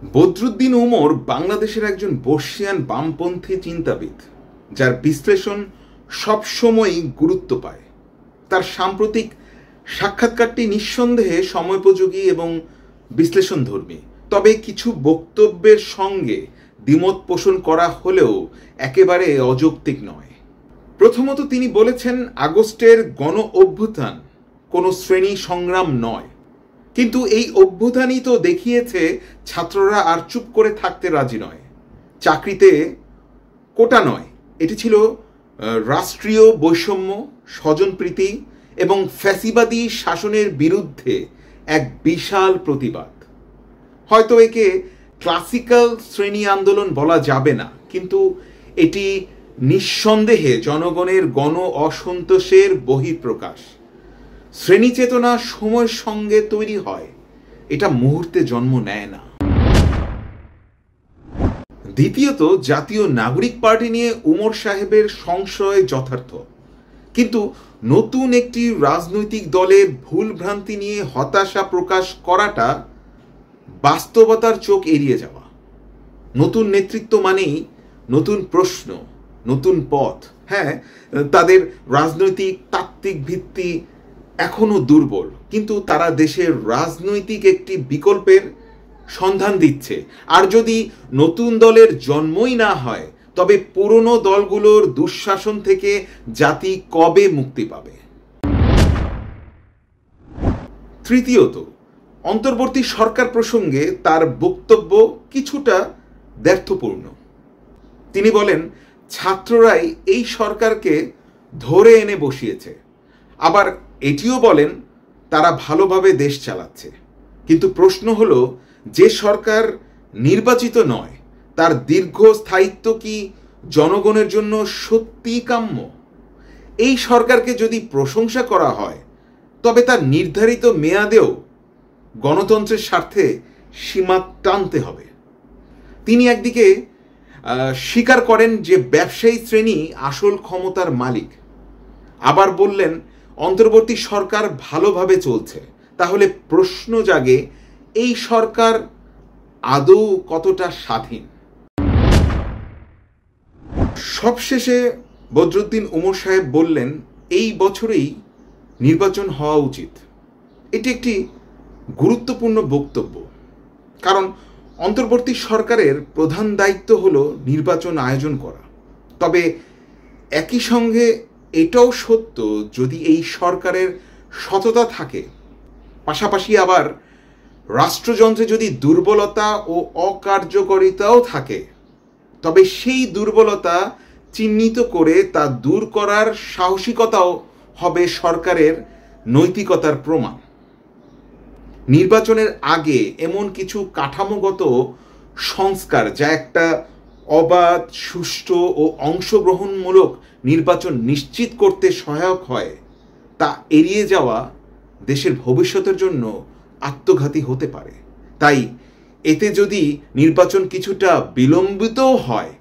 বদরুদ্দিন উমর বাংলাদেশের একজন বর্ষিয়ান বামপন্থী চিন্তাবিদ, যার বিশ্লেষণ সবসময়ই গুরুত্ব পায়। তার সাম্প্রতিক সাক্ষাৎকারটি নিঃসন্দেহে সময়োপযোগী এবং বিশ্লেষণধর্মী, তবে কিছু বক্তব্যের সঙ্গে দ্বিমত পোষণ করা হলেও একেবারে অযৌক্তিক নয়। প্রথমত তিনি বলেছেন, আগস্টের গণ অভ্যুত্থান কোনো শ্রেণী সংগ্রাম নয়, কিন্তু এই অভ্যুত্থানই তো দেখিয়েছে ছাত্ররা আর চুপ করে থাকতে রাজি নয়। চাকরিতে কোটা নয়, এটি ছিল রাষ্ট্রীয় বৈষম্য, স্বজনপ্রীতি এবং ফ্যাসিবাদী শাসনের বিরুদ্ধে এক বিশাল প্রতিবাদ। হয়তো একে ক্লাসিক্যাল শ্রেণী আন্দোলন বলা যাবে না, কিন্তু এটি নিঃসন্দেহে জনগণের গণ অসন্তোষের বহিঃপ্রকাশ। শ্রেণী চেতনা সময়ের সঙ্গে তৈরি হয়, এটা মুহূর্তে জন্ম নেয় না। দ্বিতীয়ত, জাতীয় নাগরিক পার্টি নিয়ে উমর সাহেবের সংশয় যথার্থ, কিন্তু নতুন একটি রাজনৈতিক দলের ভুল ভ্রান্তি নিয়ে হতাশা প্রকাশ করাটা বাস্তবতার চোখ এড়িয়ে যাওয়া। নতুন নেতৃত্ব মানেই নতুন প্রশ্ন, নতুন পথ। হ্যাঁ, তাদের রাজনৈতিক তাত্ত্বিক ভিত্তি এখনো দুর্বল, কিন্তু তারা দেশের রাজনৈতিক একটি বিকল্পের সন্ধান দিচ্ছে। আর যদি নতুন দলের জন্মই না হয়, তবে পুরনো দলগুলোর দুঃশাসন থেকে জাতি কবে মুক্তি পাবে? তৃতীয়ত, অন্তর্বর্তী সরকার প্রসঙ্গে তার বক্তব্য কিছুটা দ্ব্যর্থপূর্ণ। তিনি বলেন, ছাত্ররাই এই সরকারকে ধরে এনে বসিয়েছে। আবার এটিও বলেন, তারা ভালোভাবে দেশ চালাচ্ছে। কিন্তু প্রশ্ন হলো, যে সরকার নির্বাচিত নয়, তার দীর্ঘস্থায়িত্ব কি জনগণের জন্য সত্যি কাম্য? এই সরকারকে যদি প্রশংসা করা হয়, তবে তার নির্ধারিত মেয়াদেও গণতন্ত্রের স্বার্থে সীমা টানতে হবে। তিনি একদিকে স্বীকার করেন যে ব্যবসায়ী শ্রেণী আসল ক্ষমতার মালিক, আবার বললেন অন্তর্বর্তী সরকার ভালোভাবে চলছে। তাহলে প্রশ্ন জাগে, এই সরকার আদৌ কতটা স্বাধীন? সবশেষে বদরুদ্দিন উমর সাহেব বললেন, এই বছরেই নির্বাচন হওয়া উচিত। এটি একটি গুরুত্বপূর্ণ বক্তব্য, কারণ অন্তর্বর্তী সরকারের প্রধান দায়িত্ব হলো নির্বাচন আয়োজন করা। তবে একই সঙ্গে এটাও সত্য, যদি এই সরকারের সততা থাকে, পাশাপাশি আবার রাষ্ট্রযন্ত্রে যদি দুর্বলতা ও অকার্যকারিতাও থাকে, তবে সেই দুর্বলতা চিহ্নিত করে তা দূর করার সাহসিকতাও হবে সরকারের নৈতিকতার প্রমাণ। নির্বাচনের আগে এমন কিছু কাঠামোগত সংস্কার, যা একটা অবাধ, সুষ্ঠু ও অংশগ্রহণমূলক নির্বাচন নিশ্চিত করতে সহায়ক হয়, তা এড়িয়ে যাওয়া দেশের ভবিষ্যতের জন্য আত্মঘাতী হতে পারে। তাই এতে যদি নির্বাচন কিছুটা বিলম্বিতও হয়,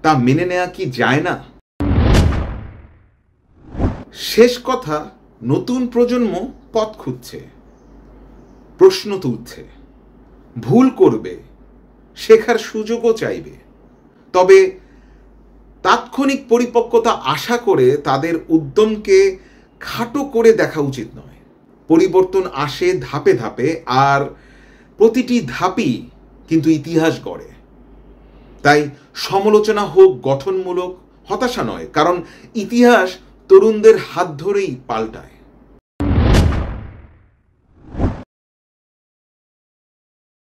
তা মেনে নেওয়া কি যায় না? শেষ কথা, নতুন প্রজন্ম পথ খুঁজছে, প্রশ্ন তুলছে, ভুল করবে, শেখার সুযোগও চাইবে। তবে তাৎক্ষণিক পরিপক্কতা আশা করে তাদের উদ্যমকে খাটো করে দেখা উচিত নয়। পরিবর্তন আসে ধাপে ধাপে, আর প্রতিটি ধাপই কিন্তু ইতিহাস গড়ে। তাই সমালোচনা হোক গঠনমূলক, হতাশা নয়, কারণ ইতিহাস তরুণদের হাত ধরেই পাল্টায়।